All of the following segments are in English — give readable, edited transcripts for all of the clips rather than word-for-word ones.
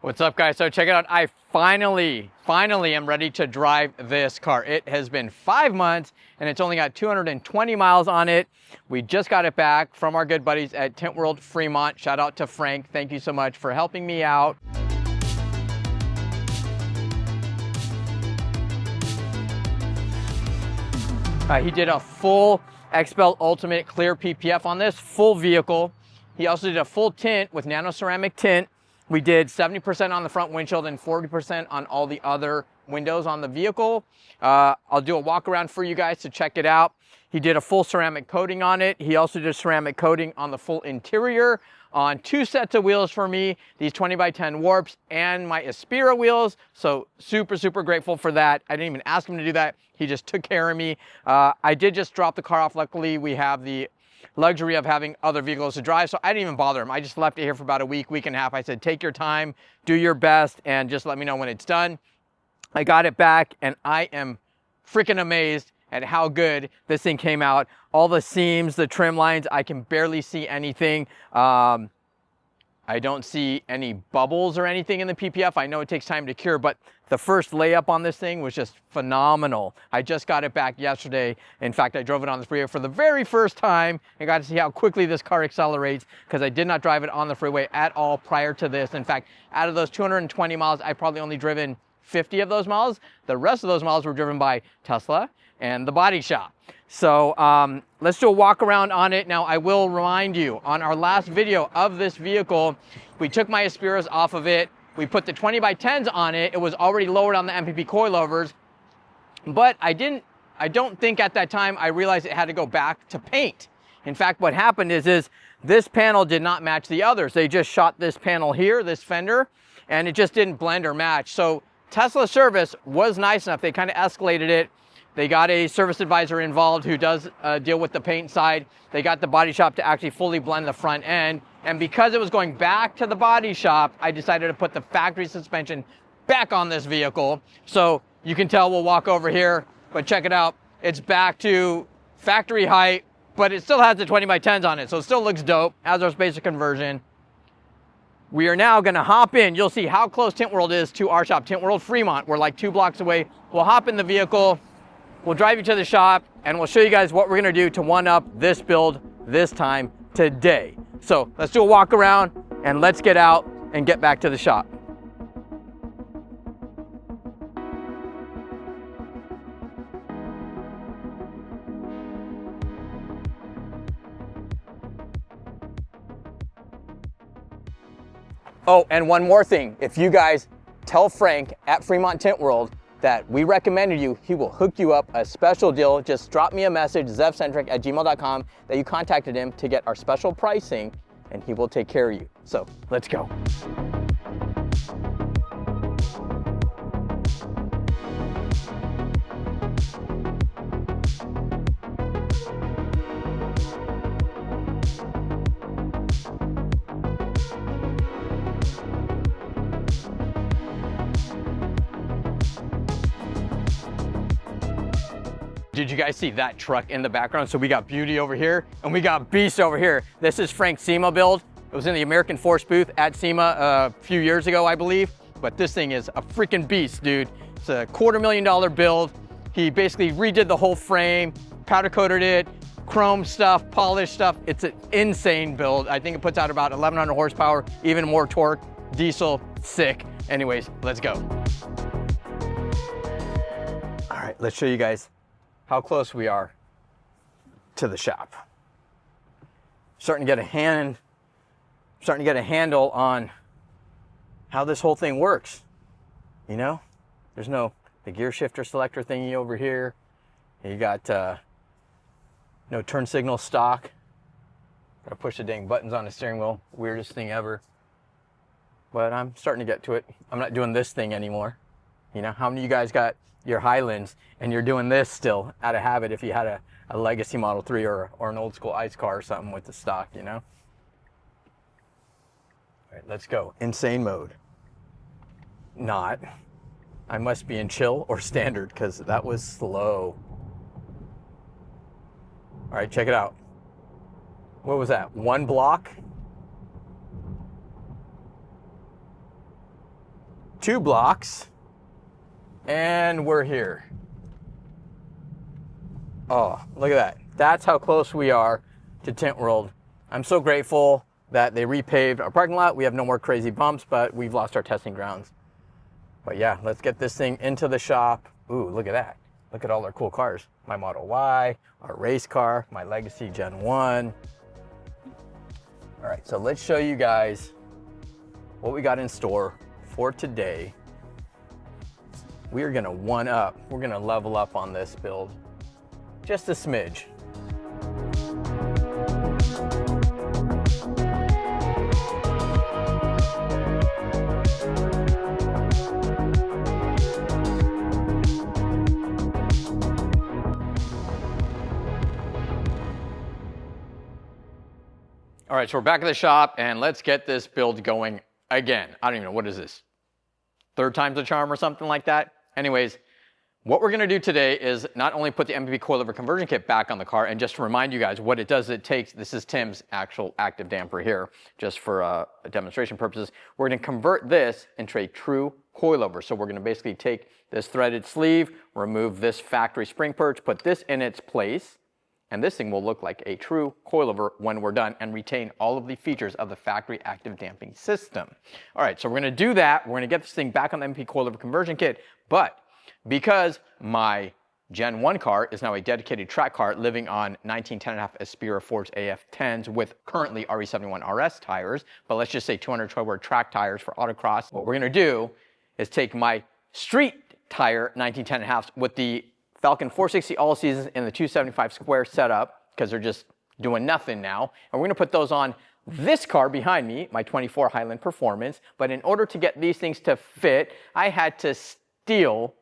What's up, guys? So check it out. I finally am ready to drive this car. It has been 5 months and it's only got 220 miles on it. We just got it back from our good buddies at Tint World Fremont. Shout out to Frank. Thank you so much for helping me out. He did a full Xpel Ultimate Clear PPF on this full vehicle. He also did a full tint with nano ceramic tint. We did 70% on the front windshield and 40% on all the other windows on the vehicle. I'll do a walk around for you guys to check it out. He did a full ceramic coating on it. He also did ceramic coating on the full interior on 2 sets of wheels for me, these 20x10 warps and my Aspira wheels. So super grateful for that. I didn't even ask him to do that. He just took care of me. I did just drop the car off. Luckily, we have the luxury of having other vehicles to drive, so I didn't even bother him. I just left it here for about a week and a half. I said, take your time, do your best, and just let me know when it's done. I got it back, and I am freaking amazed at how good this thing came out. All the seams, the trim lines, I can barely see anything. I don't see any bubbles or anything in the PPF. I know it takes time to cure, but the first layup on this thing was just phenomenal. I just got it back yesterday. In fact, I drove it on the freeway for the very first time and got to see how quickly this car accelerates because I did not drive it on the freeway at all prior to this. In fact, out of those 220 miles, I probably only driven 50 of those miles. The rest of those miles were driven by Tesla and the body shop. So let's do a walk around on it. Now, I will remind you, on our last video of this vehicle, we took my Aspiras off of it. We put the 20x10s on it. It was already lowered on the MPP coilovers, but I don't think at that time I realized it had to go back to paint. In fact, what happened is this panel did not match the others. They just shot this panel here, this fender, and it just didn't blend or match. So Tesla service was nice enough. They kind of escalated it. They got a service advisor involved who does deal with the paint side. They got the body shop to actually fully blend the front end. And because it was going back to the body shop, I decided to put the factory suspension back on this vehicle. So you can tell, we'll walk over here, but check it out. It's back to factory height, but it still has the 20x10s on it. So it still looks dope, has our spacer conversion. We are now gonna hop in. You'll see how close Tint World is to our shop, Tint World Fremont. We're like 2 blocks away. We'll hop in the vehicle. We'll drive you to the shop and we'll show you guys what we're gonna do to one-up this build this time today. So let's do a walk around and let's get out and get back to the shop. Oh, and one more thing. If you guys tell Frank at Fremont Tint World that we recommended you, he will hook you up a special deal. Just drop me a message, zevcentric@gmail.com, that you contacted him to get our special pricing, and he will take care of you. So let's go. Did you guys see that truck in the background? So we got Beauty over here and we got Beast over here. This is Frank's SEMA build. It was in the American Force booth at SEMA a few years ago, I believe. But this thing is a freaking beast, dude. It's a $250,000 build. He basically redid the whole frame, powder coated it, chrome stuff, polished stuff. It's an insane build. I think it puts out about 1,100 horsepower, even more torque, diesel, sick. Anyways, let's go. All right, let's show you guys how close we are to the shop. Starting to get a handle on how this whole thing works. You know, there's the gear shifter selector thingy over here. You got no turn signal stock. Gotta push the dang buttons on the steering wheel. Weirdest thing ever. But I'm starting to get to it. I'm not doing this thing anymore. You know, how many of you guys got your Highlands and you're doing this still out of habit if you had a legacy Model 3 or an old school ICE car or something with the stock, you know? All right, let's go. Insane mode. Not. I must be in chill or standard because that was slow. All right, check it out. What was that? 1 block? 2 blocks, and we're here. Oh, look at that. That's how close we are to Tint World. I'm so grateful that they repaved our parking lot. We have no more crazy bumps, but we've lost our testing grounds. But yeah, let's get this thing into the shop. Ooh, look at that. Look at all our cool cars. My Model Y, our race car, my Legacy Gen 1. All right, so let's show you guys what we got in store for today. We are gonna we're gonna level up on this build just a smidge. All right, so we're back at the shop and let's get this build going again. I don't even know, what is this? 3rd time's the charm or something like that? Anyways, what we're gonna do today is not only put the MPP Coilover Conversion Kit back on the car, and just to remind you guys what it does, it takes, this is Tim's actual active damper here, just for demonstration purposes. We're gonna convert this into a true coilover. So we're gonna basically take this threaded sleeve, remove this factory spring perch, put this in its place, and this thing will look like a true coilover when we're done and retain all of the features of the factory active damping system. All right, so we're gonna do that. We're gonna get this thing back on the MPP Coilover Conversion Kit, but because my Gen 1 car is now a dedicated track car living on 19x10.5 Aspira Forged AF-10s with currently RE71 RS tires, but let's just say 212 wear track tires for autocross. What we're gonna do is take my street tire 19x10.5s with the Falken 460 all seasons in the 275 square setup, because they're just doing nothing now. And we're gonna put those on this car behind me, my 24 Highland Performance. But in order to get these things to fit, I had to steal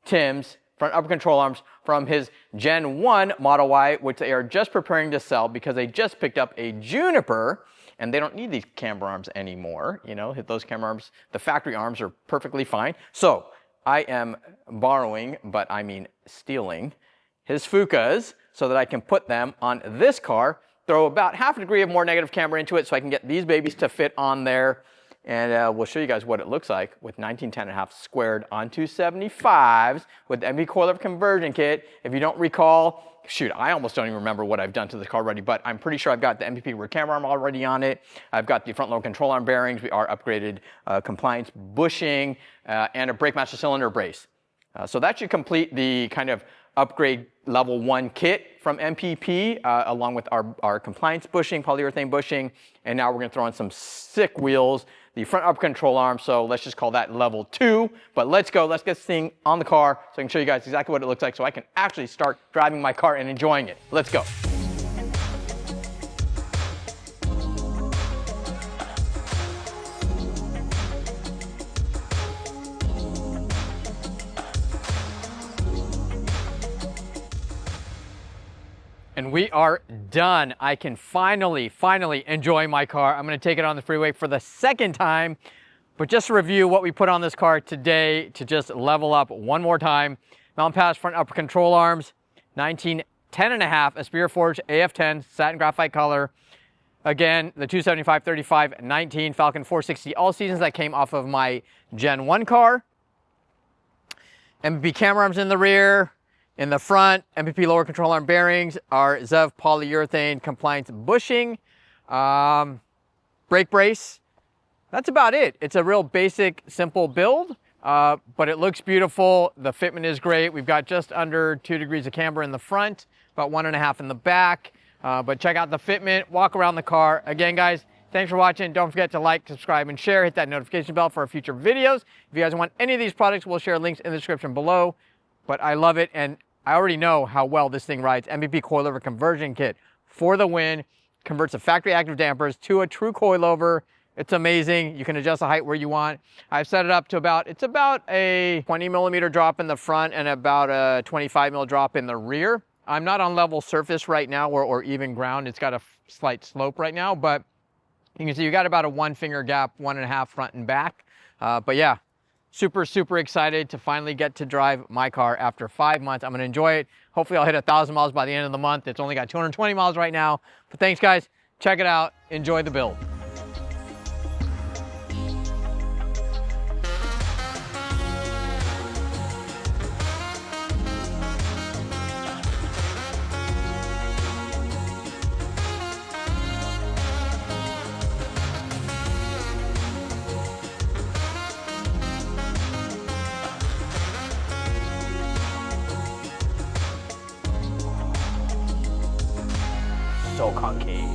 Tim's front upper control arms from his Gen 1 Model Y, which they are just preparing to sell because they just picked up a Juniper and they don't need these camber arms anymore. You know, those camber arms, the factory arms are perfectly fine. So I am borrowing, but I mean stealing, his Fukas so that I can put them on this car, throw about half a degree of more negative camber into it so I can get these babies to fit on there. And we'll show you guys what it looks like with 19x10.5 squared on 275s with the MPP Coilover Conversion Kit. If you don't recall, shoot, I almost don't even remember what I've done to this car already, but I'm pretty sure I've got the MPP rear camera arm already on it. I've got the front lower control arm bearings. We are upgraded compliance bushing and a brake master cylinder brace. So that should complete the kind of upgrade level 1 kit from MPP along with our compliance bushing, polyurethane bushing. And now we're gonna throw in some sick wheels, the front upper control arm, so let's just call that level 2. But let's go, let's get this thing on the car so I can show you guys exactly what it looks like so I can actually start driving my car and enjoying it. Let's go. And we are done. I can finally enjoy my car. I'm gonna take it on the freeway for the 2nd time. But just to review what we put on this car today to just level up one more time. Mountain Pass front upper control arms, 19x10.5 Aspira Forged AF-10 satin graphite color. Again, the 275/35/19 Falken 460 all seasons that came off of my Gen 1 car. MPP camera arms in the rear. In the front, MPP lower control arm bearings, our ZEV polyurethane compliance bushing, brake brace. That's about it. It's a real basic, simple build, but it looks beautiful. The fitment is great. We've got just under 2 degrees of camber in the front, about 1.5 in the back. But check out the fitment, walk around the car. Again, guys, thanks for watching. Don't forget to like, subscribe, and share. Hit that notification bell for our future videos. If you guys want any of these products, we'll share links in the description below. But I love it, and I already know how well this thing rides. MPP Coilover Conversion Kit for the win. Converts the factory active dampers to a true coilover. It's amazing. You can adjust the height where you want. I've set it up to it's about a 20mm drop in the front and about a 25mm drop in the rear. I'm not on level surface right now or even ground. It's got a slight slope right now, but you can see you got about a 1 finger gap, 1.5 front and back. But yeah. Super excited to finally get to drive my car after 5 months. I'm gonna enjoy it. Hopefully I'll hit 1,000 miles by the end of the month. It's only got 220 miles right now. But thanks guys, check it out, enjoy the build. so concave.